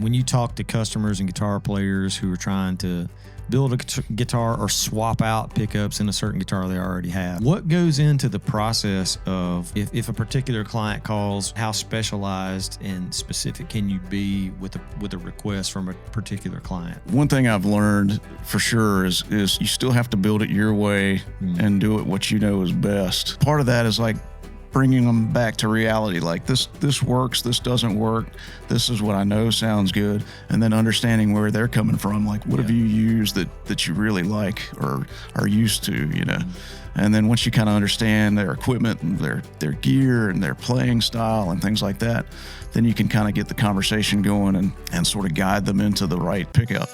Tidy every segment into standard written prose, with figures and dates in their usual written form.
When you talk to customers and guitar players who are trying to build a guitar or swap out pickups in a certain guitar they already have, what goes into the process of if a particular client calls, how specialized and specific can you be with a request from a particular client? One thing I've learned for sure is you still have to build it your way and do it what you know is best. Part of that is like bringing them back to reality, like this works, this doesn't work, this is what I know sounds good, and then understanding where they're coming from, like what have you used that you really like or are used to, you know. And then once you kind of understand their equipment and their gear and their playing style and things like that, then you can kind of get the conversation going and sort of guide them into the right pickup.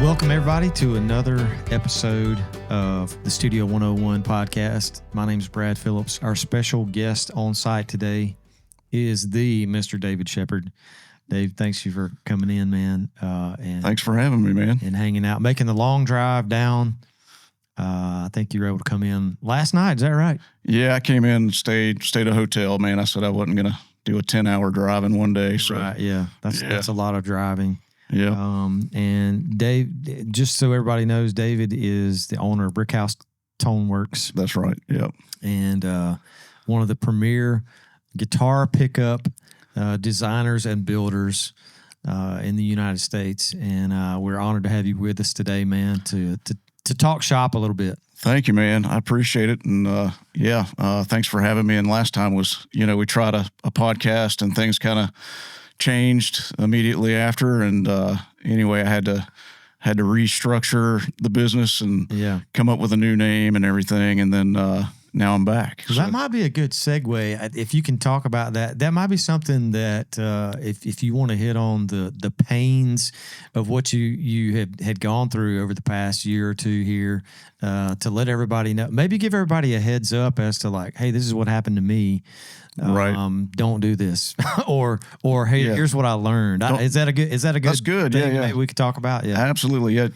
Welcome, everybody, to another episode of the Studio 101 podcast. My name is Brad Phillips. Our special guest on site today is the Mr. David Shepard. Dave, thanks you for coming in, man. And thanks for having me, man. And hanging out, making the long drive down. I think you were able to come in last night. Is that right? Yeah, I came in, stayed at a hotel, man. I said I wasn't going to do a 10-hour drive in one day. So. Right, yeah. That's a lot of driving. Yeah. And Dave, just so everybody knows, David is the owner of Brickhouse Toneworks. That's right. Yep. And one of the premier guitar pickup designers and builders in the United States. And we're honored to have you with us today, man, to talk shop a little bit. Thank you, man. I appreciate it. And thanks for having me. And last time was, we tried a podcast and things kind of changed immediately after, and anyway, I had to restructure the business and come up with a new name and everything, and then now I'm back. So that might be a good segue if you can talk about that. That might be something that if you want to hit on the pains of what you had gone through over the past year or two here, to let everybody know, maybe give everybody a heads up as to like, hey, this is what happened to me. Right. Don't do this, or hey, here's what I learned. Is that a good? That's good. Thing yeah. Maybe we could talk about. Yeah, absolutely. Yeah,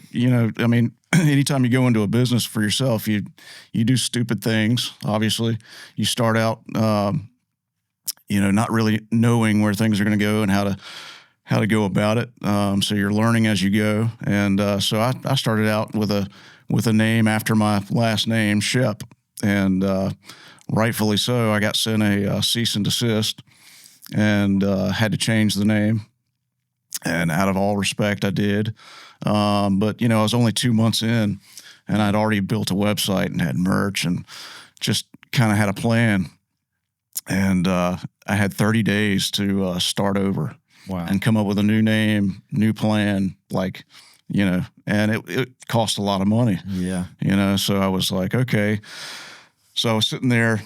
I mean, anytime you go into a business for yourself, you do stupid things. Obviously, you start out, not really knowing where things are going to go and how to go about it. So you're learning as you go, and so I started out with a name after my last name, Shep, and rightfully so. I got sent a cease and desist and had to change the name. And out of all respect, I did. But, I was only 2 months in, and I'd already built a website and had merch and just kind of had a plan. And I had 30 days to start over and come up with a new name, new plan, and it cost a lot of money. Yeah. So I was like, okay. So I was sitting there,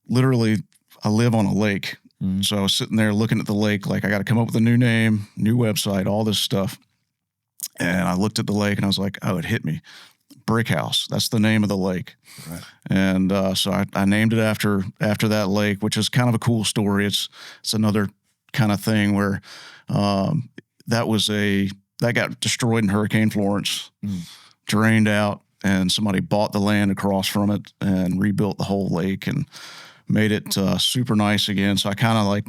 literally, I live on a lake. Mm-hmm. So I was sitting there looking at the lake, like I got to come up with a new name, new website, all this stuff. And I looked at the lake and I was like, oh, it hit me. Brickhouse. That's the name of the lake. Right. And so I named it after that lake, which is kind of a cool story. It's another kind of thing where that got destroyed in Hurricane Florence, drained out. And somebody bought the land across from it and rebuilt the whole lake and made it super nice again. So I kind of like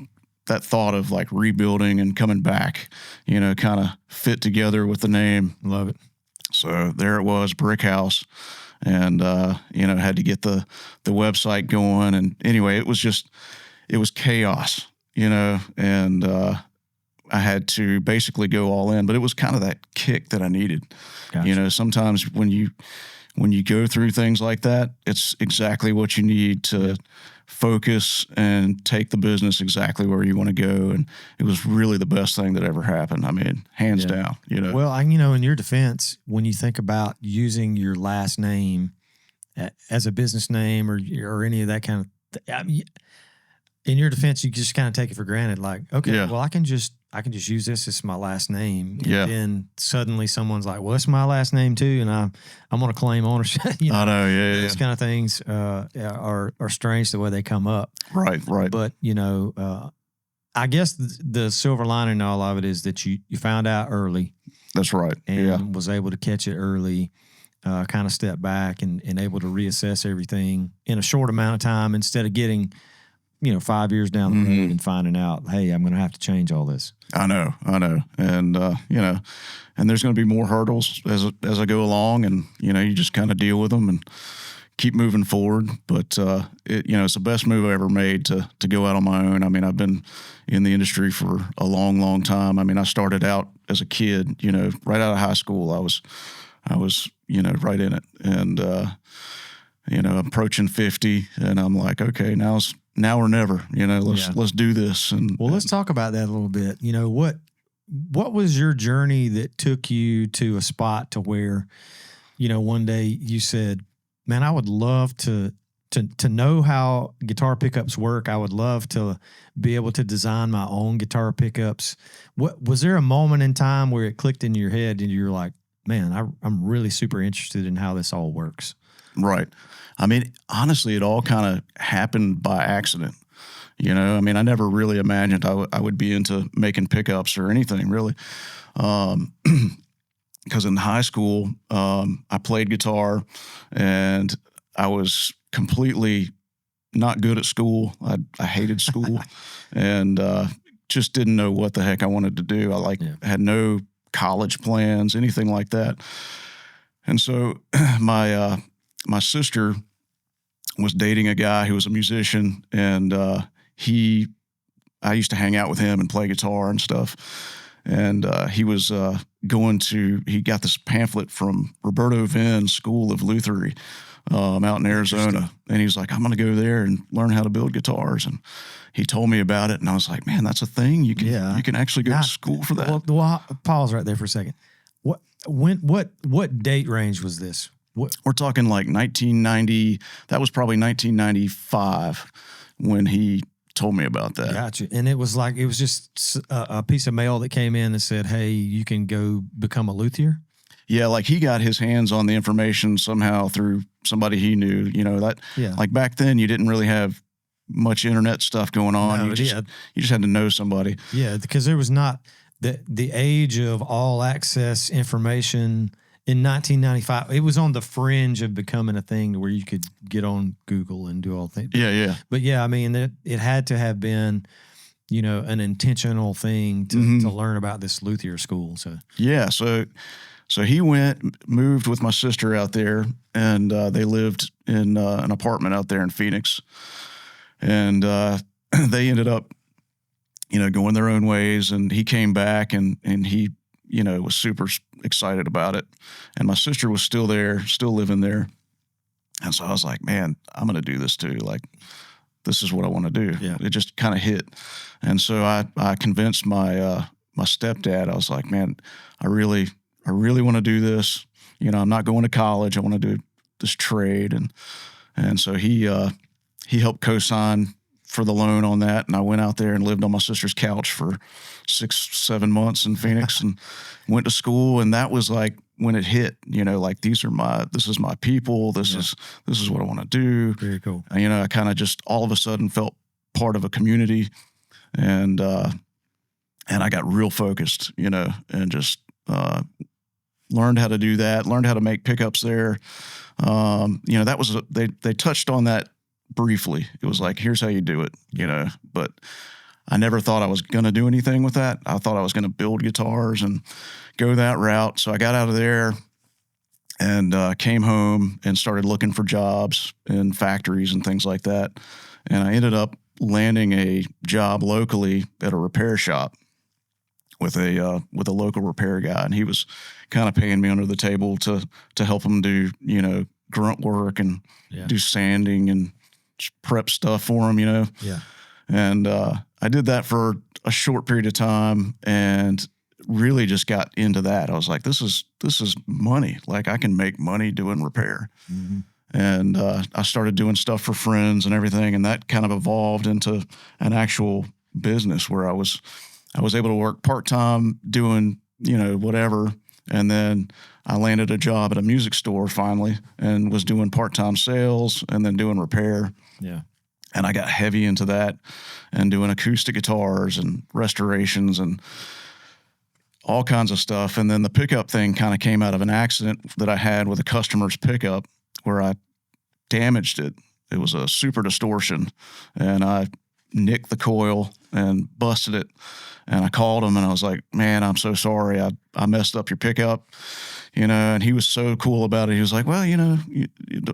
that thought of like rebuilding and coming back, kind of fit together with the name. Love it. So there it was, Brickhouse, and had to get the website going. And anyway, it was chaos, and I had to basically go all in, but it was kind of that kick that I needed. Gotcha. Sometimes when you go through things like that, it's exactly what you need to focus and take the business exactly where you want to go. And it was really the best thing that ever happened. I mean, hands down, Well, in your defense, when you think about using your last name as a business name or any of that kind of in your defense, you just kind of take it for granted. Like, okay, well, I can just use this as my last name. And then suddenly someone's like, well, it's my last name too. And I'm going to claim ownership. I know. Yeah. These kind of things are strange the way they come up. Right. But, I guess the silver lining in all of it is that you found out early. That's right. And was able to catch it early kind of step back and able to reassess everything in a short amount of time instead of getting, 5 years down the road and finding out, hey, I'm going to have to change all this. I know. And, and there's going to be more hurdles as I go along, and, you just kind of deal with them and keep moving forward. But, it's the best move I ever made to go out on my own. I mean, I've been in the industry for a long, long time. I mean, I started out as a kid, right out of high school. I was, right in it. And, approaching 50, and I'm like, okay, now or never, let's do this. And let's talk about that a little bit. What was your journey that took you to a spot to where, one day you said, man, I would love to know how guitar pickups work. I would love to be able to design my own guitar pickups. What was there a moment in time where it clicked in your head and you're like, man, I'm really super interested in how this all works? Right. I mean, honestly, it all kind of happened by accident. I mean, I never really imagined I would be into making pickups or anything really. Because in high school, I played guitar, and I was completely not good at school. I hated school, and just didn't know what the heck I wanted to do. I had no college plans, anything like that. And so my sister was dating a guy who was a musician, and I used to hang out with him and play guitar and stuff. And he was he got this pamphlet from Roberto Vinn's School of Luthery out in Arizona. And he was like, I'm going to go there and learn how to build guitars. And he told me about it. And I was like, man, that's a thing. You can actually go to school for that. Well, pause right there for a second. What date range was this? We're talking like 1990. That was probably 1995 when he told me about that. Gotcha. And it was just a piece of mail that came in that said, hey, you can go become a luthier? Yeah, like he got his hands on the information somehow through somebody he knew. Like back then you didn't really have much internet stuff going on. No, you just had to know somebody. Yeah, because there was not the age of all access information. In 1995, it was on the fringe of becoming a thing where you could get on Google and do all things. Yeah. But yeah, I mean, it had to have been, an intentional thing to learn about this luthier school. So yeah, so he moved with my sister out there, and they lived in an apartment out there in Phoenix, and they ended up, going their own ways. And he came back, and he, was super excited about it. And my sister was still living there. And so I was like, man, I'm going to do this too. Like, this is what I want to do. Yeah. It just kind of hit. And so I convinced my stepdad. I was like, man, I really want to do this. I'm not going to college. I want to do this trade. And so he helped co-sign for the loan on that. And I went out there and lived on my sister's couch for 6-7 months in Phoenix and went to school. And that was like when it hit, like this is my people. This is what I want to do. Very cool. And, I kind of just all of a sudden felt part of a community, and I got real focused, and just learned how to do that, learned how to make pickups there. That was, they touched on that briefly. It was like, here's how you do it, but I never thought I was going to do anything with that. I thought I was going to build guitars and go that route. So I got out of there and came home and started looking for jobs in factories and things like that. And I ended up landing a job locally at a repair shop with a local repair guy. And he was kind of paying me under the table to help him do, grunt work and do sanding and prep stuff for him, Yeah. And I did that for a short period of time and really just got into that. I was like, this is money. Like, I can make money doing repair. Mm-hmm. And I started doing stuff for friends and everything, and that kind of evolved into an actual business where I was able to work part-time doing, whatever. And then I landed a job at a music store finally and was doing part-time sales and then doing repair. Yeah. And I got heavy into that and doing acoustic guitars and restorations. And all kinds of stuff. And then the pickup thing kind of came out of an accident that I had with a customer's pickup where I damaged it. It was a super distortion, and I nicked the coil and busted it. And I called him and I was like, man, I'm so sorry. I messed up your pickup, and he was so cool about it. He was like, well, you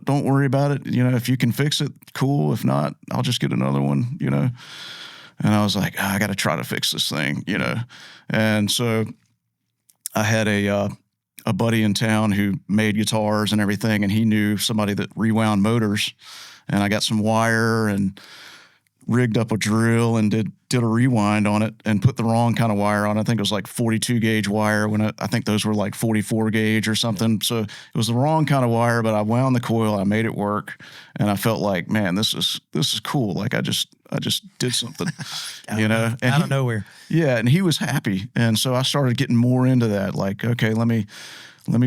don't worry about it. If you can fix it, cool. If not, I'll just get another one, And I was like, I got to try to fix this thing, And so I had a buddy in town who made guitars and everything, and he knew somebody that rewound motors. And I got some wire and rigged up a drill and did a rewind on it and put the wrong kind of wire on. I think it was like 42 gauge wire when I think those were like 44 gauge or something. Yeah. So it was the wrong kind of wire, but I wound the coil, I made it work, and I felt like, man, this is cool. Like I just did something, and out of nowhere. Yeah, and he was happy, and so I started getting more into that. Like, okay, let me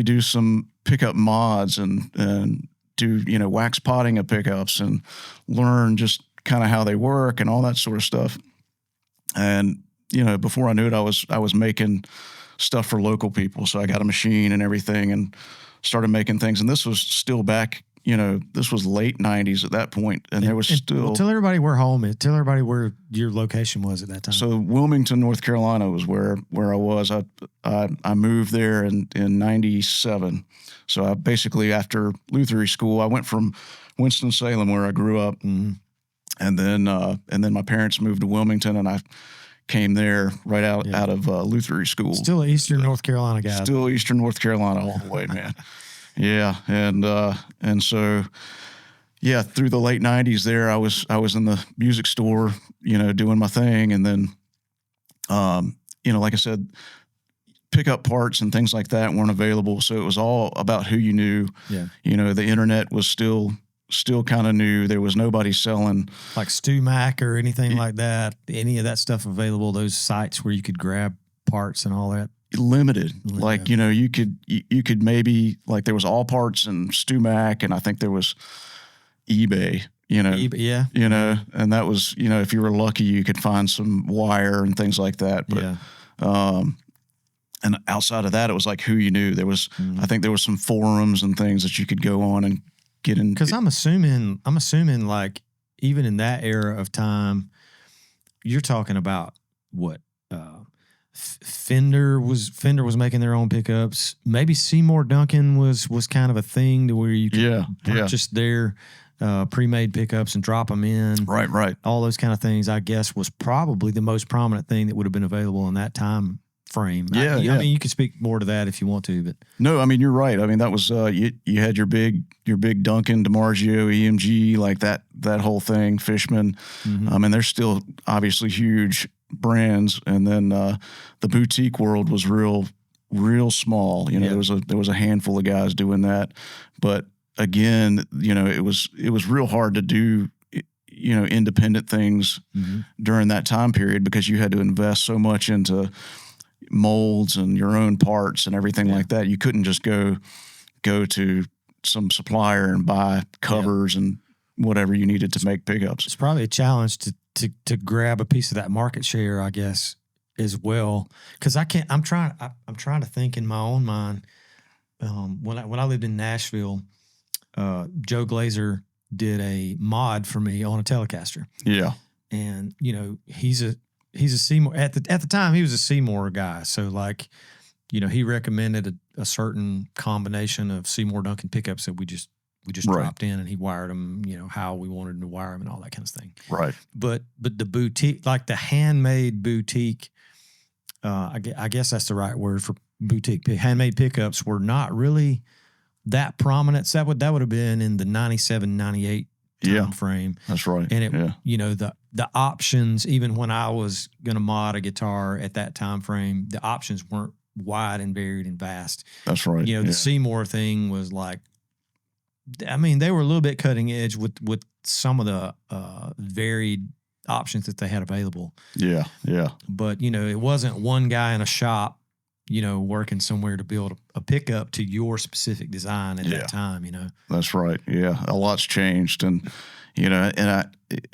do some pickup mods and do wax potting of pickups and learn just kind of how they work and all that sort of stuff. And, before I knew it, I was making stuff for local people. So I got a machine and everything and started making things. And this was still back, this was late 90s at that point. And there was still... Well, tell everybody where home is. Tell everybody where your location was at that time. So Wilmington, North Carolina was where I was. I moved there in 97. So I basically, after Lutheran school, I went from Winston-Salem, where I grew up, mm-hmm. and then my parents moved to Wilmington, and I came there right out of Lutheran school. Still an Eastern North Carolina guy. Still Eastern North Carolina all the way, man. Yeah, and so yeah, through the late 90s there, I was in the music store, doing my thing, and then like I said, pickup parts and things like that weren't available, so it was all about who you knew. Yeah. The internet was still kind of new. There was nobody selling like StuMac or anything like that. Any of that stuff available? Those sites where you could grab parts and all that. Limited. Like you could maybe, like, there was All Parts and StuMac, and I think there was eBay. eBay, yeah. And that was if you were lucky, you could find some wire and things like that. But yeah. And outside of that, it was like who you knew. There was I think there was some forums and things that you could go on and get in. Because I'm assuming like even in that era of time, you're talking about what Fender was making their own pickups. Maybe Seymour Duncan was kind of a thing to where you could purchase their pre-made pickups and drop them in. Right. All those kind of things, I guess, was probably the most prominent thing that would have been available in that time frame. Yeah. I mean, you could speak more to that if you want to, but no, I mean, you're right. I mean, that was you had your big Duncan, DiMarzio, EMG, like that whole thing, Fishman. Mm-hmm. I mean, they're still obviously huge brands, and then the boutique world was real small. There was a handful of guys doing that, but again, it was real hard to do independent things mm-hmm. during that time period, because you had to invest so much into molds and your own parts and everything like that. You couldn't just go to some supplier and buy covers and whatever you needed to make pickups. It's probably a challenge to grab a piece of that market share, I guess, as well. Because I'm trying to think in my own mind. When I lived in Nashville, Joe Glazer did a mod for me on a Telecaster. Yeah, and he's a Seymour at the time. He was a Seymour guy, so like, he recommended a certain combination of Seymour Duncan pickups that we just dropped in, and he wired them, how we wanted him to wire them and all that kind of thing. Right. But the boutique, like the handmade boutique, I guess that's the right word for boutique. Handmade pickups were not really that prominent. So that would have been in the 97, 98 time frame. That's right. And it, the options, even when I was going to mod a guitar at that time frame, the options weren't wide and varied and vast. That's right. The Seymour thing was like, I mean, they were a little bit cutting edge with some of the varied options that they had available. Yeah. But, it wasn't one guy in a shop, working somewhere to build a pickup to your specific design at that time, That's right. Yeah. A lot's changed. And, a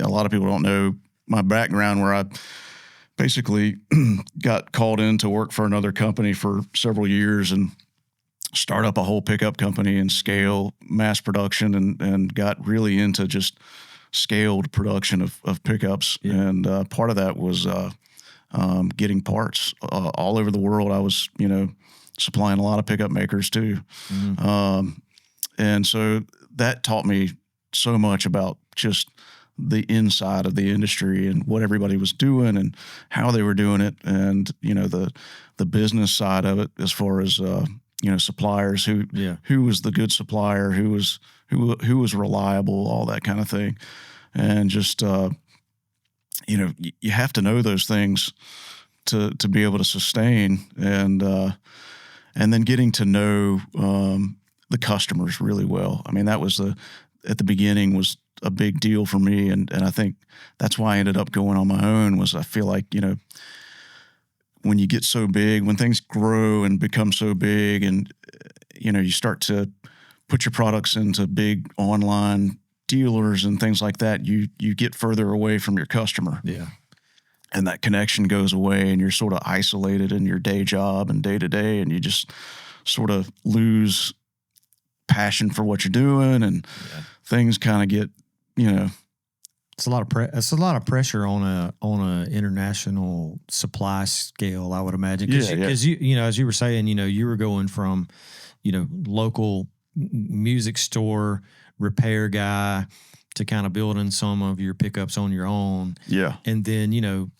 lot of people don't know my background, where I basically got called in to work for another company for several years and start up a whole pickup company and scale mass production and got really into just scaled production of pickups. Yeah. And part of that was getting parts all over the world. I was, supplying a lot of pickup makers too. Mm-hmm. And so that taught me so much about just the inside of the industry and what everybody was doing and how they were doing it. And, the business side of it, as far as, suppliers, who was the good supplier, who was reliable, all that kind of thing. And just, you have to know those things to be able to sustain, and then getting to know the customers really well. I mean, that was at the beginning was a big deal for me, and I think that's why I ended up going on my own. Was I feel like when you get so big, when things grow and become so big, and you start to put your products into big online dealers and things like that, you get further away from your customer. Yeah. And that connection goes away, and you're sort of isolated in your day job and day to day, and you just sort of lose passion for what you're doing, and things kind of get, It's a lot of pressure on a international supply scale, I would imagine. Because as you were saying, you were going from, local music store repair guy to kind of building some of your pickups on your own. Yeah. And then,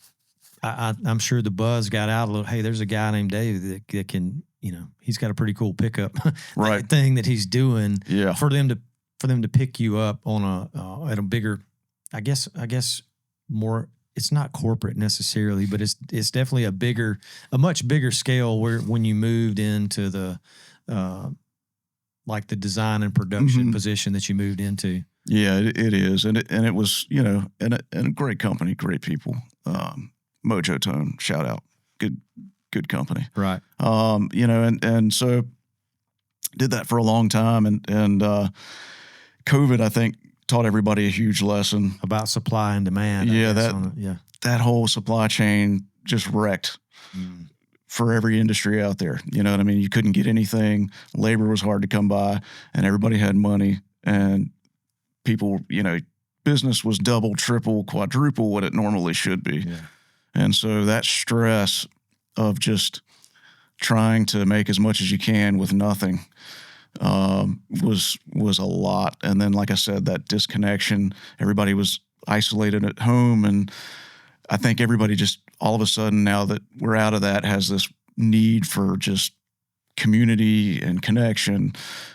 I'm sure the buzz got out a little. Hey, there's a guy named Dave that can, he's got a pretty cool pickup right thing that he's doing. Yeah. For them to pick you up on at a bigger, I guess more. It's not corporate necessarily, but it's definitely a much bigger scale where when you moved into the like the design and production position that you moved into. Yeah, it is, and it was and a great company, great people. Mojo Tone, shout out, good company, right? And so did that for a long time, and COVID, I think, taught everybody a huge lesson about supply and demand. Yeah, that whole supply chain just wrecked for every industry out there. You know what I mean? You couldn't get anything. Labor was hard to come by, and everybody had money, and people, business was double, triple, quadruple what it normally should be. Yeah. And so that stress of just trying to make as much as you can with nothing was a lot. And then, like I said, that disconnection, everybody was isolated at home. And I think everybody just all of a sudden, now that we're out of that, has this need for just community and connection.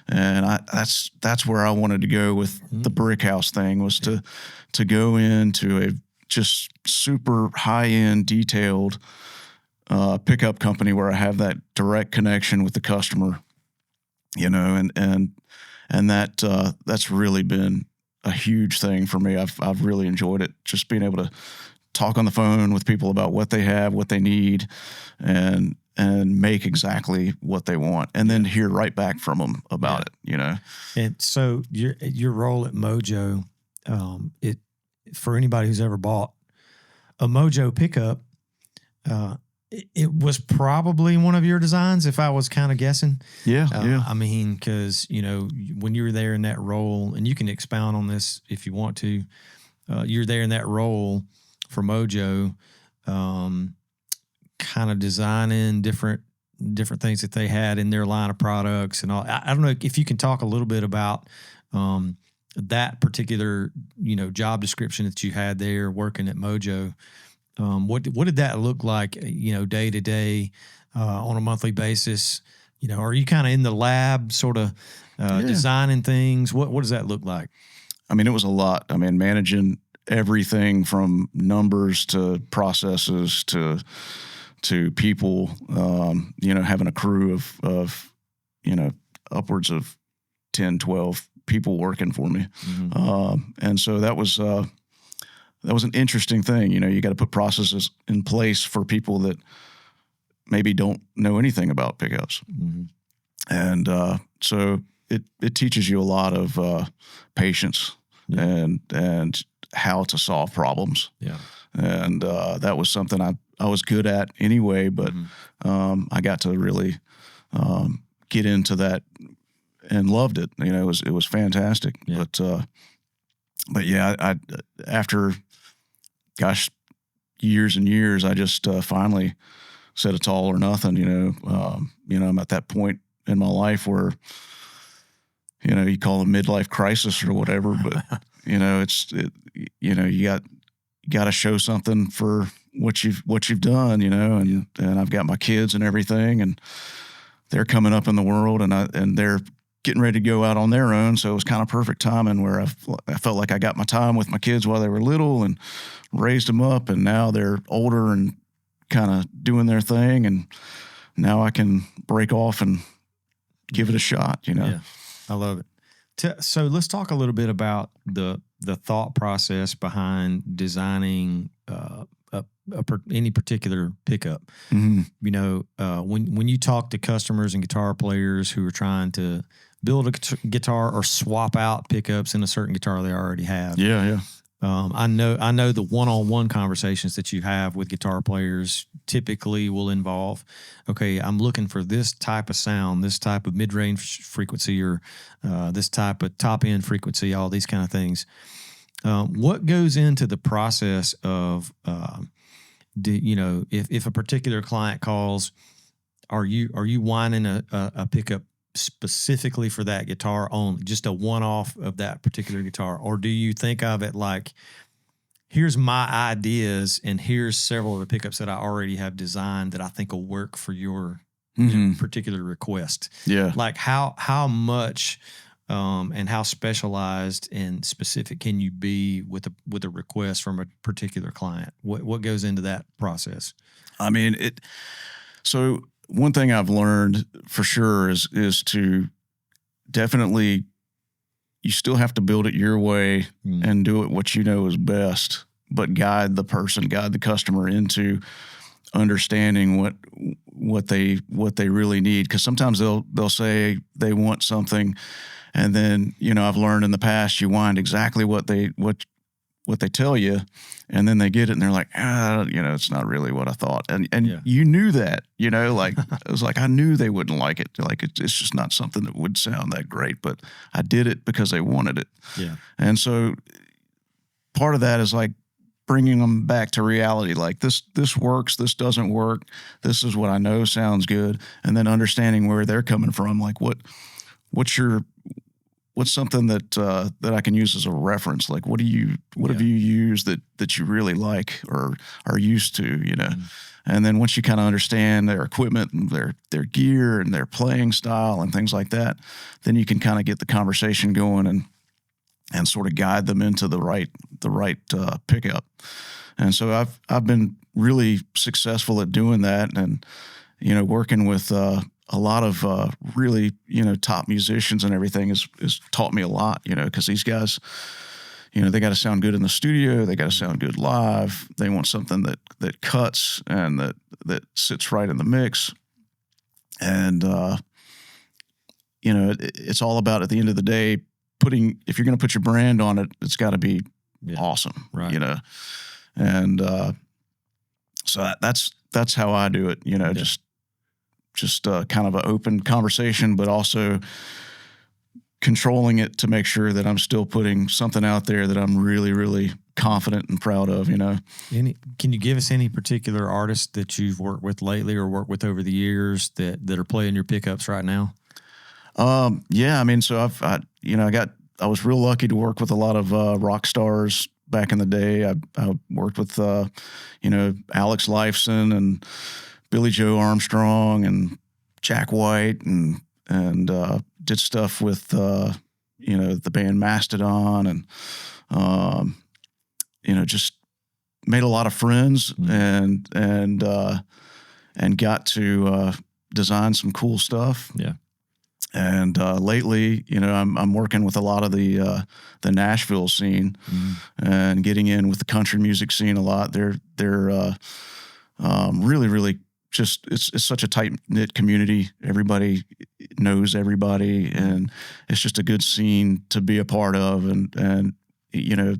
And that's where I wanted to go with the Brickhouse thing, was to go into a just super high-end, detailed pickup company where I have that direct connection with the customer, and that's really been a huge thing for me. I've really enjoyed it, just being able to talk on the phone with people about what they have, what they need, and make exactly what they want, and then hear right back from them about it. And so your role at Mojo, for anybody who's ever bought a Mojo pickup, it was probably one of your designs, if I was kind of guessing. Yeah. I mean, because, when you were there in that role, and you can expound on this if you want to, you're there in that role for Mojo, kind of designing different things that they had in their line of products and all. I don't know if you can talk a little bit about that particular, job description that you had there working at Mojo. What did that look like, day to day, on a monthly basis? Are you kind of in the lab sort of designing things? What does that look like? I mean, it was a lot. I mean, managing everything from numbers to processes to people, having a crew of upwards of 10, 12 people working for me. And so that was an interesting thing. You got to put processes in place for people that maybe don't know anything about pickups. And so it teaches you a lot of patience and how to solve problems. Yeah. And that was something I was good at anyway, but I got to really get into that and loved it. You know, it was fantastic. Yeah. But yeah, I after, gosh, years and years, I just finally said it's all or nothing. You know, I'm at that point in my life where, you know, you call it a midlife crisis or whatever, but you know, you got to show something for what you've done, you know, and I've got my kids and everything, and they're coming up in the world, and they're getting ready to go out on their own. So it was kind of perfect timing where I felt like I got my time with my kids while they were little and raised them up, and now they're older and kind of doing their thing, and now I can break off and give it a shot, you know. Yeah, I love it. So let's talk a little bit about the thought process behind designing any particular pickup. Mm-hmm. You know, when you talk to customers and guitar players who are trying to build a guitar or swap out pickups in a certain guitar they already have. Yeah. I know the one-on-one conversations that you have with guitar players typically will involve, okay, I'm looking for this type of sound, this type of mid-range frequency, or this type of top-end frequency, all these kind of things. What goes into the process of, you know, if a particular client calls, are you winding a pickup specifically for that guitar only, just a one-off of that particular guitar? Or do you think of it like, here's my ideas and here's several of the pickups that I already have designed that I think will work for your particular request? Yeah. Like how much and how specialized and specific can you be with a request from a particular client? What goes into that process? I mean, so one thing I've learned for sure is to definitely, you still have to build it your way and do it what you know is best, but guide the customer into understanding what they really need. Because sometimes they'll say they want something, and then, you know, I've learned in the past, you wind exactly what they tell you, and then they get it and they're like, you know, it's not really what I thought. And you knew that, you know, like, it was like, I knew they wouldn't like it. Like, it's just not something that would sound that great, but I did it because they wanted it. Yeah. And so part of that is like bringing them back to reality. Like, this works, this doesn't work. This is what I know sounds good. And then understanding where they're coming from. Like, what's something that I can use as a reference? Like, what have you used that you really like or are used to, you know? And then once you kind of understand their equipment and their gear and their playing style and things like that, then you can kind of get the conversation going and sort of guide them into the right pickup. And so I've been really successful at doing that, and, you know, working with a lot of really, you know, top musicians and everything has taught me a lot, you know, because these guys, you know, they got to sound good in the studio. They got to sound good live. They want something that cuts and that sits right in the mix. And, you know, it's all about, at the end of the day, if you're going to put your brand on it, it's got to be awesome, right? You know? And so that's how I do it, you know, just kind of an open conversation, but also controlling it to make sure that I'm still putting something out there that I'm really, really confident and proud of, you know. Can you give us any particular artists that you've worked with lately or worked with over the years that are playing your pickups right now? Yeah, I mean, so I was real lucky to work with a lot of rock stars back in the day. I worked with, you know, Alex Lifeson and Billy Joe Armstrong and Jack White, and did stuff with, you know, the band Mastodon, and, you know, just made a lot of friends and got to design some cool stuff. Yeah. And lately, you know, I'm working with a lot of the Nashville scene and getting in with the country music scene a lot. They're really, really just, it's such a tight knit community. Everybody knows everybody, and it's just a good scene to be a part of. And you know,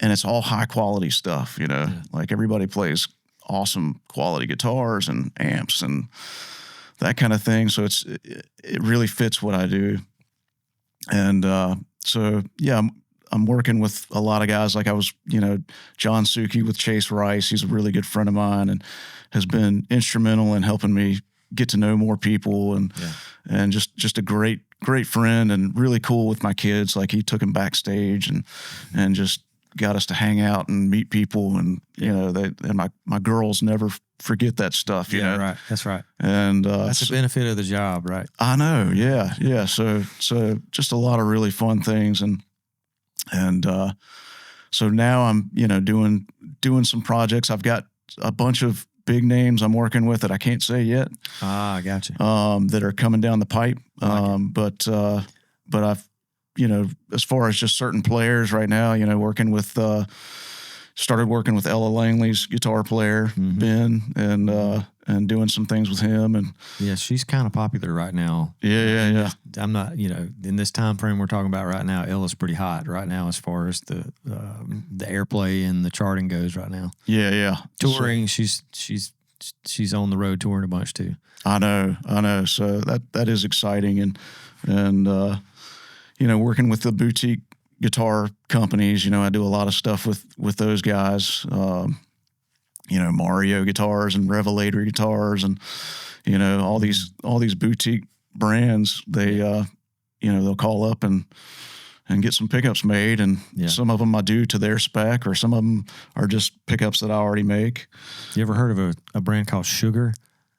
and it's all high quality stuff. You know, like everybody plays awesome quality guitars and amps and that kind of thing. So it really fits what I do. And so yeah, I'm working with a lot of guys. Like I was, John Suki with Chase Rice. He's a really good friend of mine and has been instrumental in helping me get to know more people and just a great friend and really cool with my kids. Like he took them backstage and just got us to hang out and meet people. And, my girls never forget that stuff. You know? Right. That's right. And that's the benefit of the job, right? I know. Yeah. Yeah. So just a lot of really fun things. And so now I'm, doing some projects. I've got a bunch of big names I'm working with that I can't say yet. I got you. That are coming down the pipe. But I've, as far as just certain players right now, started working with Ella Langley's guitar player, Ben, and doing some things with him. And yeah, she's kind of popular right now. Yeah. I'm not, in this time frame we're talking about right now, Ella's pretty hot right now as far as the airplay and the charting goes right now. Yeah. Touring, she's on the road touring a bunch too. I know. So that is exciting. And working with the boutique guitar companies, I do a lot of stuff with those guys, Mario guitars and Revelator guitars and, all these boutique brands, they'll call up and get some pickups made. And some of them I do to their spec, or some of them are just pickups that I already make. You ever heard of a brand called Sugar?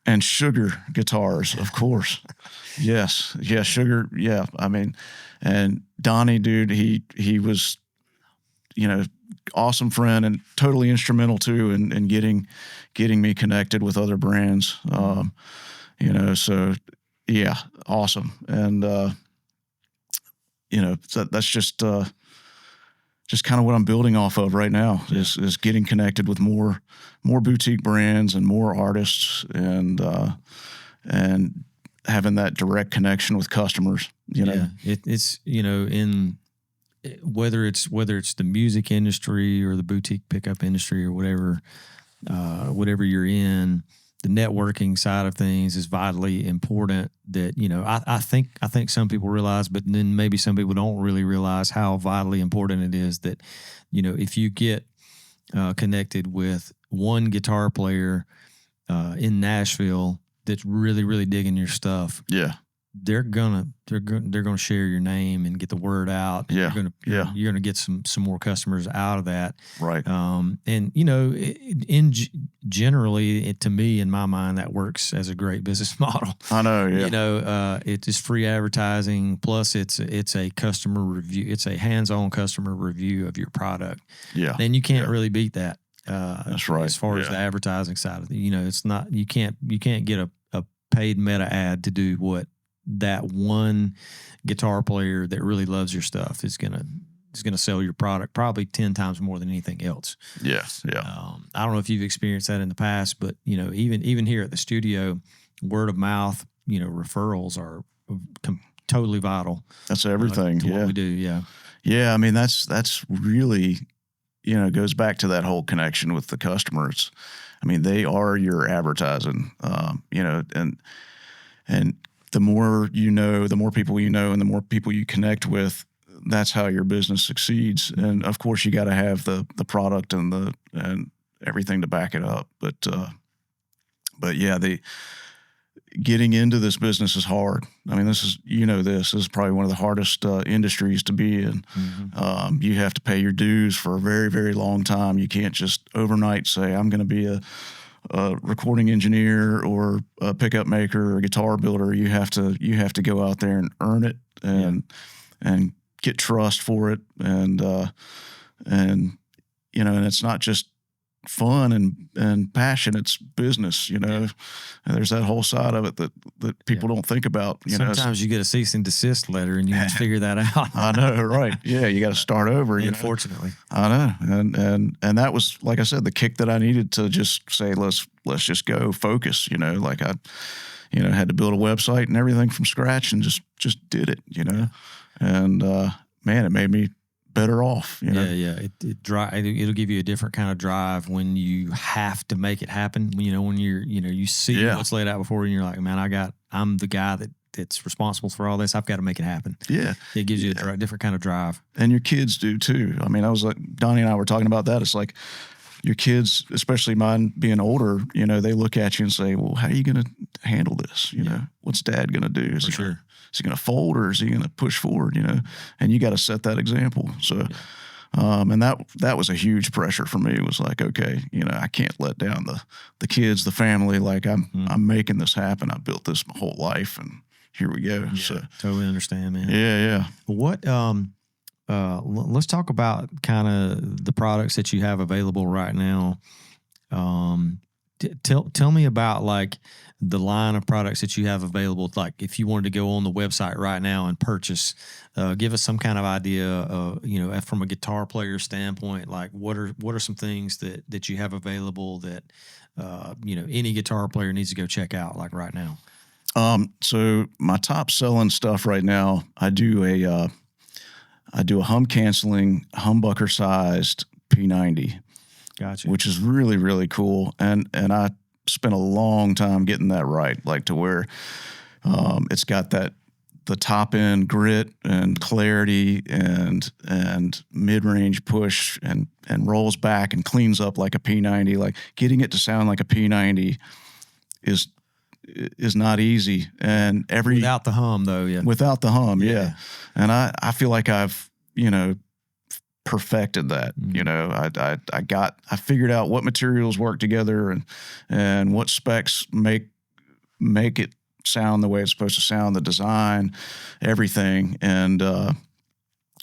And Sugar guitars, of course. Yes. Yeah. Sugar. Yeah. I mean, and Donnie, dude, he was, awesome friend and totally instrumental too in getting me connected with other brands. So yeah, awesome. And, so that's just kind of what I'm building off of right now is getting connected with more boutique brands and more artists and having that direct connection with customers, it's, in whether it's the music industry or the boutique pickup industry or whatever you're in, the networking side of things is vitally important. That, I think some people realize, but then maybe some people don't really realize how vitally important it is that, if you get connected with one guitar player in Nashville that's really, really digging your stuff. Yeah. They're gonna share your name and get the word out. Yeah. You're gonna get some more customers out of that. Right. And generally, to me, in my mind, that works as a great business model. I know. Yeah. It is free advertising. Plus, it's a customer review. It's a hands-on customer review of your product. Yeah. And you can't really beat that. That's right. As far as the advertising side of it, it's not. You can't get a paid meta ad to do what that one guitar player that really loves your stuff is gonna sell your product probably 10 times more than anything else. Yes. Yeah. I don't know if you've experienced that in the past, but even here at the studio, word of mouth, referrals are totally vital. That's everything. To what we do. Yeah. Yeah. I mean, that's really, goes back to that whole connection with the customers. I mean, they are your advertising, and the more the more people and the more people you connect with, that's how your business succeeds. And of course, you got to have the product and everything to back it up. But yeah, getting into this business is hard. I mean, this is probably one of the hardest industries to be in. Mm-hmm. You have to pay your dues for a very, very long time. You can't just overnight say, I'm going to be a recording engineer or a pickup maker or a guitar builder. You have to go out there and earn it and get trust for it. And it's not just fun and passion, it's business, and there's that whole side of it that people don't think about. Sometimes you get a cease and desist letter and you have to figure that out. I know, right? Yeah, you got to start over. Unfortunately, I know, and that was, like I said, the kick that I needed to just say, let's just go focus. Like I, had to build a website and everything from scratch and just did it. And man, it made me better off. You know? Yeah. It'll give you a different kind of drive when you have to make it happen. You know, when you see what's laid out before you, and you're like, man, I'm the guy that's responsible for all this. I've got to make it happen. Yeah. It gives you a different kind of drive. And your kids do too. I mean, I was like, Donnie and I were talking about that. It's like your kids, especially mine being older, you know, they look at you and say, well, how are you going to handle this? You know, what's dad going to do? Is he going to fold, or is he going to push forward? You know, and you got to set that example. So, and that was a huge pressure for me. It was like, okay, you know, I can't let down the kids, the family. Like I'm making this happen. I built this my whole life, and here we go. Yeah, so totally understand, man. Yeah. What, let's talk about kind of the products that you have available right now. Tell me about like the line of products that you have available. Like if you wanted to go on the website right now and purchase, give us some kind of idea, you know, from a guitar player standpoint, like what are some things that you have available that, you know, any guitar player needs to go check out like right now? So my top selling stuff right now, I do a hum canceling, humbucker sized P90. Gotcha. Which is really, really cool. And I spent a long time getting that right, like to where it's got the top end grit and clarity and mid-range push and rolls back and cleans up like a P90. Like getting it to sound like a P90 is not easy. And without the hum though, yeah. Without the hum, yeah. And I feel like I've, you know, perfected that. You know, I figured out what materials work together and what specs make it sound the way it's supposed to sound, the design, everything, and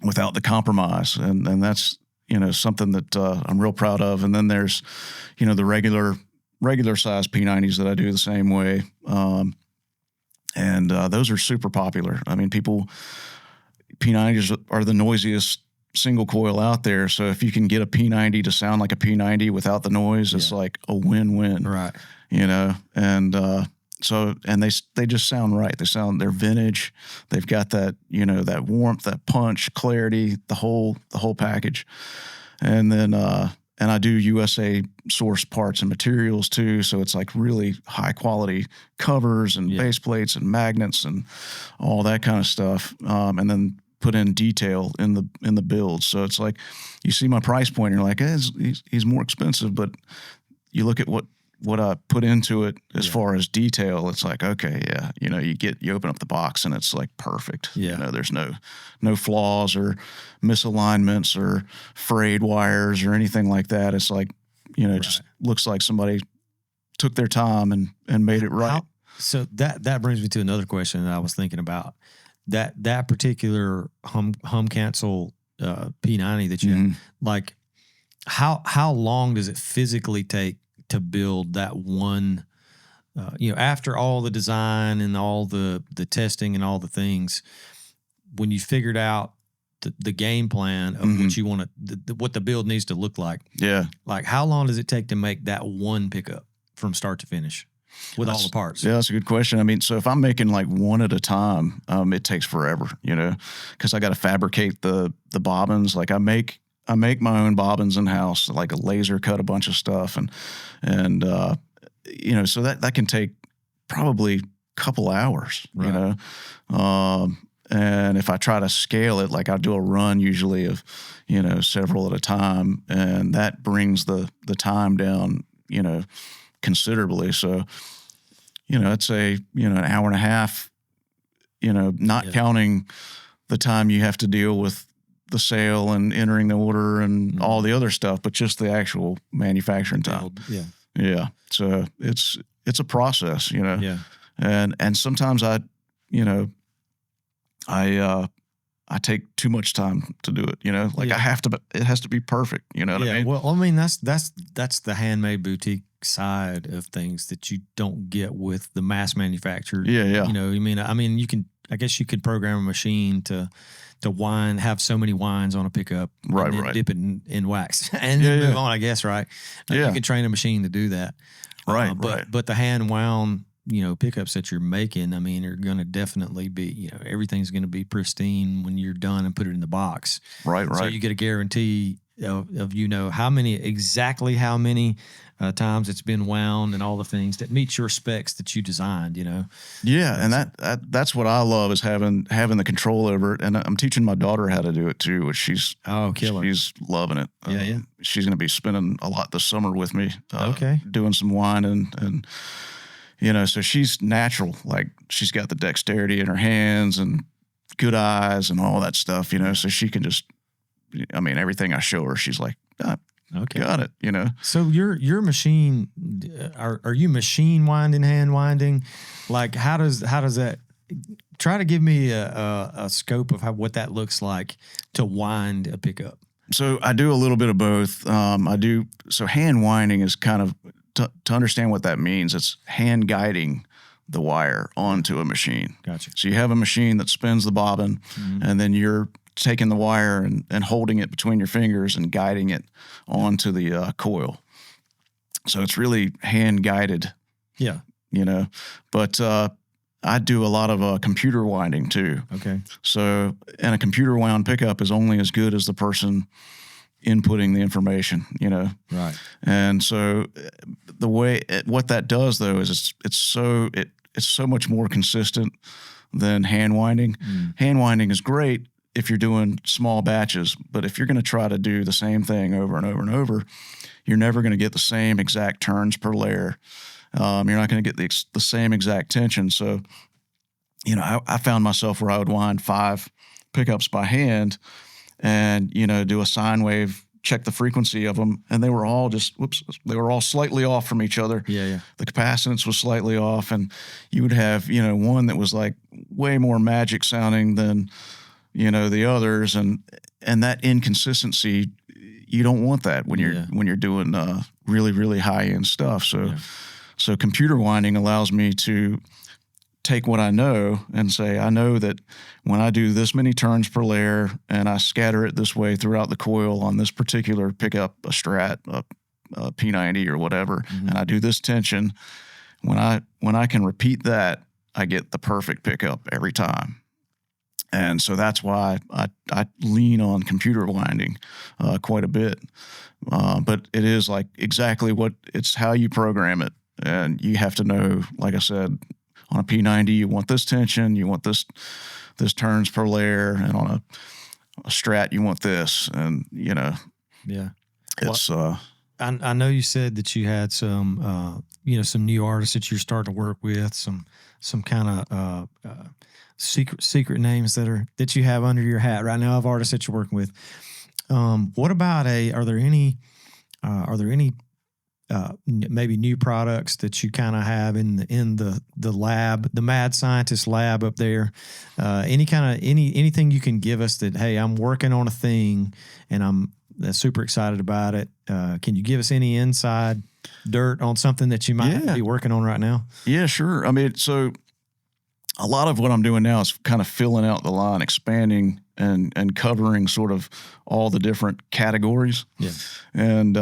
without the compromise. And that's, you know, something that I'm real proud of. And then there's, you know, the regular size P90s that I do the same way. And those are super popular. I mean, P90s are the noisiest single coil out there. So if you can get a P90 to sound like a P90 without the noise, it's like a win-win. Right. You know, and they just sound right. They're vintage. They've got that, you know, that warmth, that punch, clarity, the whole package. And then and I do USA sourced parts and materials too. So it's like really high quality covers and base plates and magnets and all that kind of stuff. And then put in detail in the build. So it's like you see my price point and you're like, he's more expensive, but you look at what I put into it as far as detail, it's like, okay, yeah, you know, you open up the box and it's like perfect. Yeah. You know, there's no flaws or misalignments or frayed wires or anything like that. It's like, you know, it just looks like somebody took their time and made it right. So that brings me to another question that I was thinking about. That particular hum cancel P90 that you have, like how long does it physically take to build that one? You know, after all the design and all the testing and all the things, when you figured out the game plan of what you want to, what the build needs to look like. Yeah. Like how long does it take to make that one pickup from start to finish? With all the parts. Yeah, that's a good question. I mean, so if I'm making like one at a time, it takes forever, you know, because I got to fabricate the bobbins. Like I make my own bobbins in house, like a laser cut a bunch of stuff, and you know, so that can take probably a couple hours, you know. And if I try to scale it, like I do a run usually of, you know, several at a time, and that brings the time down, you know, considerably. So, you know, it's an hour and a half, you know, not counting the time you have to deal with the sale and entering the order and all the other stuff, but just the actual manufacturing time. Yeah. So it's a process, you know. Yeah. And sometimes I take too much time to do it, you know, like it has to be perfect. You know what I mean? Well, I mean, that's the handmade boutique side of things that you don't get with the mass manufactured. Yeah. You know, I mean, I guess you could program a machine to have so many wines on a pickup, right, and then right. dip it in wax and then move on, I guess, right? Yeah. You can train a machine to do that. Right, but the hand wound pickups that you're making, I mean, are going to definitely be, everything's going to be pristine when you're done and put it in the box. Right. So you get a guarantee of exactly how many times it's been wound and all the things that meet your specs that you designed, Yeah, and that's what I love is having the control over it. And I'm teaching my daughter how to do it too, which she's loving it. Yeah. She's going to be spending a lot this summer with me. Okay. Doing some winding and so she's natural. Like she's got the dexterity in her hands and good eyes and all that stuff. So she can just. I mean, everything I show her, she's like, okay, got it. So your machine, are you machine winding, hand winding? Like how does that? Try to give me a scope of what that looks like to wind a pickup. So I do a little bit of both. So hand winding is kind of to understand what that means. It's hand guiding the wire onto a machine. Gotcha. So you have a machine that spins the bobbin, and then you're taking the wire and holding it between your fingers and guiding it onto the coil. So it's really hand guided. Yeah. But I do a lot of computer winding too. Okay. So, and a computer wound pickup is only as good as the person inputting the information, Right. And so what that does though is it's so much more consistent than hand winding. Hand winding is great if you're doing small batches, but if you're going to try to do the same thing over and over and over, you're never going to get the same exact turns per layer. You're not going to get the same exact tension. So, I found myself where I would wind 5 pickups by hand and, do a sine wave, check the frequency of them. And they were all they were all slightly off from each other. Yeah. The capacitance was slightly off. And you would have, one that was like way more magic sounding than, the others, and that inconsistency, you don't want that when you're doing really, really high end stuff. So computer winding allows me to take what I know and say, I know that when I do this many turns per layer and I scatter it this way throughout the coil on this particular pickup, a Strat, a P90 or whatever, and I do this tension, when I can repeat that, I get the perfect pickup every time. And so that's why I lean on computer winding quite a bit. But it is like exactly it's how you program it. And you have to know, like I said, on a P90, you want this tension, you want this turns per layer, and on a Strat, you want this. And, Yeah. It's... I know you said that you had some, some new artists that you're starting to work with, some kind of secret names that you have under your hat right now of artists that you're working with. What about are there any maybe new products that you kind of have in the lab, the mad scientist lab up there? Anything you can give us that, hey, I'm working on a thing and I'm super excited about it. Can you give us any inside dirt on something that you might be working on right now? Yeah, sure. I mean, so a lot of what I'm doing now is kind of filling out the line, expanding and covering sort of all the different categories. Yeah. And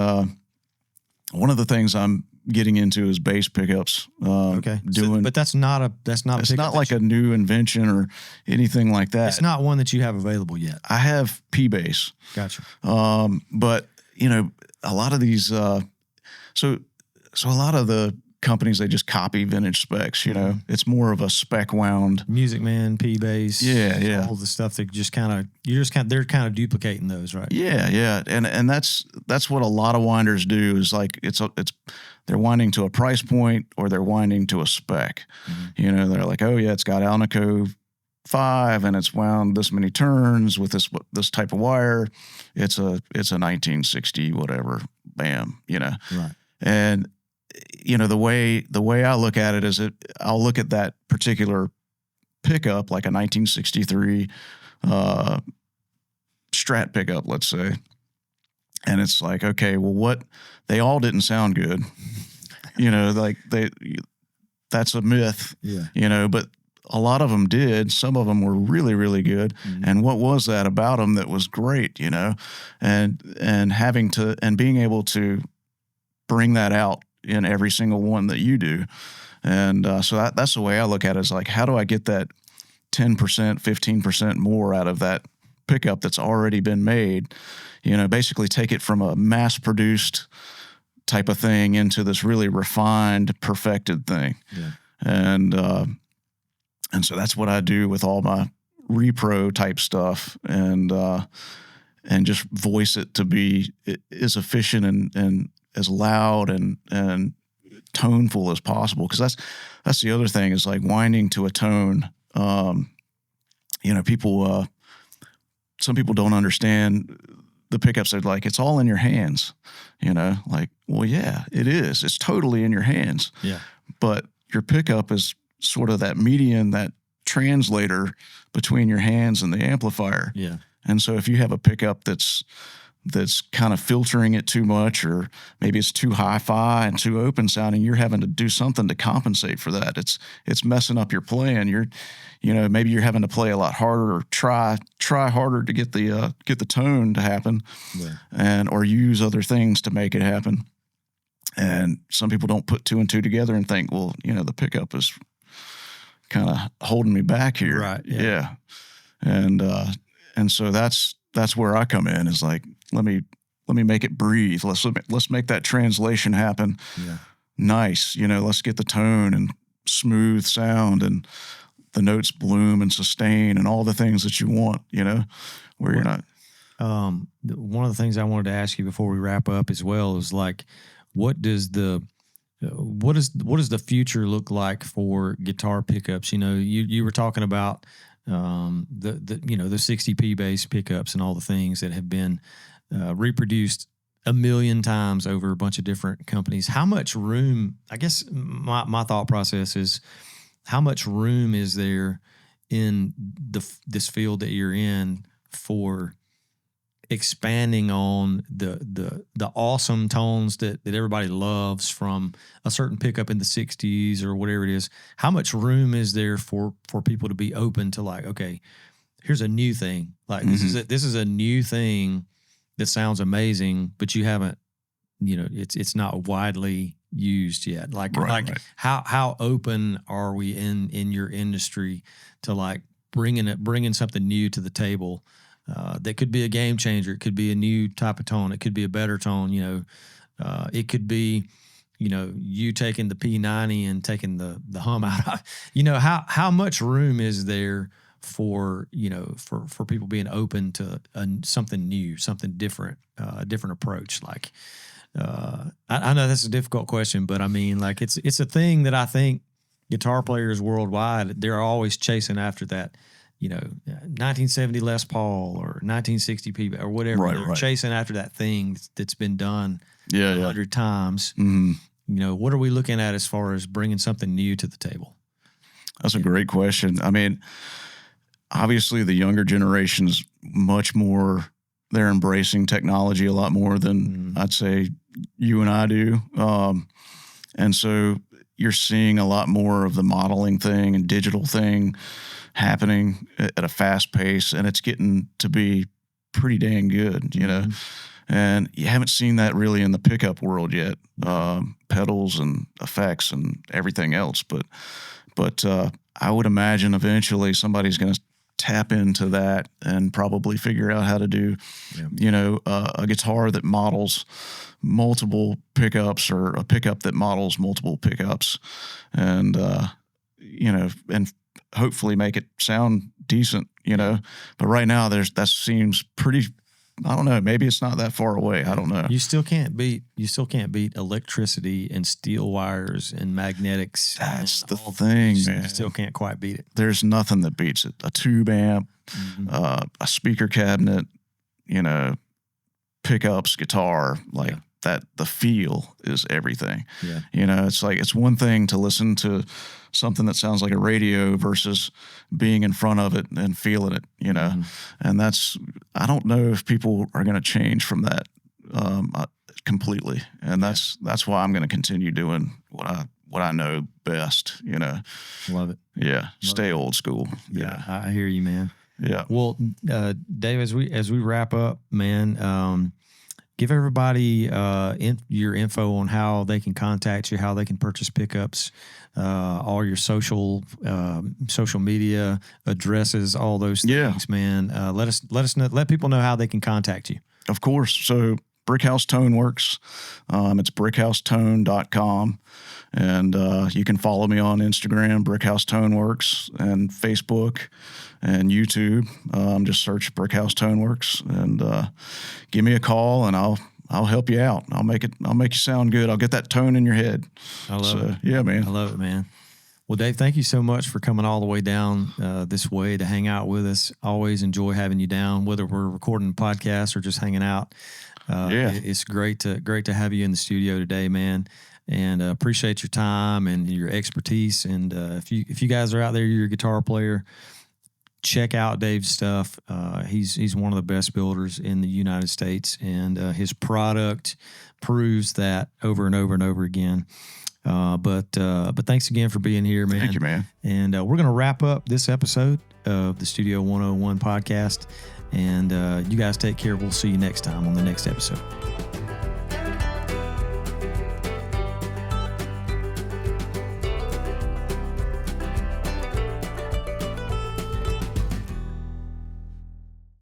one of the things I'm getting into is bass pickups. Okay. But that's not a it's not like a new invention or anything like that. It's not one that you have available yet. I have P bass. Gotcha. But a lot of these so a lot of the companies, they just copy vintage specs, It's more of a spec wound. Music Man, P bass. Yeah. All the stuff that they're kind of duplicating those, right? Yeah. And that's what a lot of winders do is like they're winding to a price point or they're winding to a spec. They're like, oh yeah, it's got Alnico 5 and it's wound this many turns with this type of wire. It's a 1960 whatever, bam, Right. And the way I look at it is I'll look at that particular pickup, like a 1963 Strat pickup, let's say, and it's like, okay, well, they all didn't sound good, like that's a myth, but a lot of them did. Some of them were really, really good. Mm-hmm. And what was that about them that was great, and being able to bring that out in every single one that you do. And so that's the way I look at it, is like, how do I get that 10%, 15% more out of that pickup that's already been made? Basically take it from a mass produced type of thing into this really refined, perfected thing. Yeah. And so that's what I do with all my repro type stuff, and just voice it to be as efficient and as loud and toneful as possible. Because that's the other thing, is like winding to a tone. People, some people don't understand the pickups. They're like, it's all in your hands, like, well, yeah, it is. It's totally in your hands. Yeah. But your pickup is sort of that median, that translator between your hands and the amplifier. Yeah. And so if you have a pickup that's kind of filtering it too much, or maybe it's too hi-fi and too open sounding, you're having to do something to compensate for that. It's messing up your playing. Maybe you're having to play a lot harder, or try harder to get the tone to happen, or use other things to make it happen. And some people don't put two and two together and think, well, the pickup is kind of holding me back here. Right. Yeah. And so that's where I come in, is like, let me make it breathe. Let's make that translation happen. Yeah. Nice. Let's get the tone and smooth sound and the notes bloom and sustain and all the things that you want, where you're not. One of the things I wanted to ask you before we wrap up as well is like, what does the future look like for guitar pickups? You were talking about the 60p bass pickups and all the things that have been reproduced a million times over a bunch of different companies. How much room, I guess my thought process is, how much room is there in this field that you're in for expanding on the awesome tones that everybody loves from a certain pickup in the 60s or whatever it is? How much room is there for people to be open to, like, okay, here's a new thing. Like, this is a new thing that sounds amazing, but you haven't, it's not widely used yet. Like, right. How open are we in your industry to, like, bringing something new to the table? That could be a game changer. It could be a new type of tone. It could be a better tone. It could be, you taking the P90 and taking the hum out. How much room is there for people being open to something new, something different, a different approach? Like, I know that's a difficult question, but I mean, like, it's a thing that I think guitar players worldwide, they're always chasing after that. 1970 Les Paul or 1960 P or whatever. Right, They're chasing after that thing that's been done 100 times. Mm-hmm. What are we looking at as far as bringing something new to the table? That's a great question. I mean, obviously the younger generation's much more, they're embracing technology a lot more than I'd say you and I do. And so you're seeing a lot more of the modeling thing and digital thing happening at a fast pace, and it's getting to be pretty dang good, and you haven't seen that really in the pickup world yet, pedals and effects and everything else. But I would imagine eventually somebody's going to tap into that and probably figure out how to do, a guitar that models multiple pickups, or a pickup that models multiple pickups, and and hopefully make it sound decent, But right now that seems pretty, I don't know, maybe it's not that far away. I don't know. You still can't beat electricity and steel wires and magnetics. That's the thing, man. You still can't quite beat it. There's nothing that beats it. A tube amp, a speaker cabinet, pickups, guitar, like that. The feel is everything. Yeah. It's like, it's one thing to listen to something that sounds like a radio versus being in front of it and feeling it, and I don't know if people are going to change from that completely. And that's why I'm going to continue doing what I know best, Love it. Yeah. Stay old school. Yeah. I hear you, man. Yeah. Well, Dave, as we wrap up, man, give everybody your info on how they can contact you, how they can purchase pickups, all your social media addresses, all those things, man. Let us know, let people know how they can contact you. Of course. So Brickhouse Toneworks, it's brickhouse.tone.com. And you can follow me on Instagram, Brickhouse Toneworks, and Facebook and YouTube. Just search Brickhouse Toneworks and give me a call, and I'll help you out. I'll make you sound good. I'll get that tone in your head. I love it. Yeah, man. I love it, man. Well, Dave, thank you so much for coming all the way down this way to hang out with us. Always enjoy having you down, whether we're recording a podcast or just hanging out. It's great to have you in the studio today, man. And appreciate your time and your expertise. And if you guys are out there, you're a guitar player, check out Dave's stuff. He's one of the best builders in the United States, and his product proves that over and over and over again. But thanks again for being here, man. Thank you, man. And we're going to wrap up this episode of the Studio 101 podcast. And you guys take care. We'll see you next time on the next episode.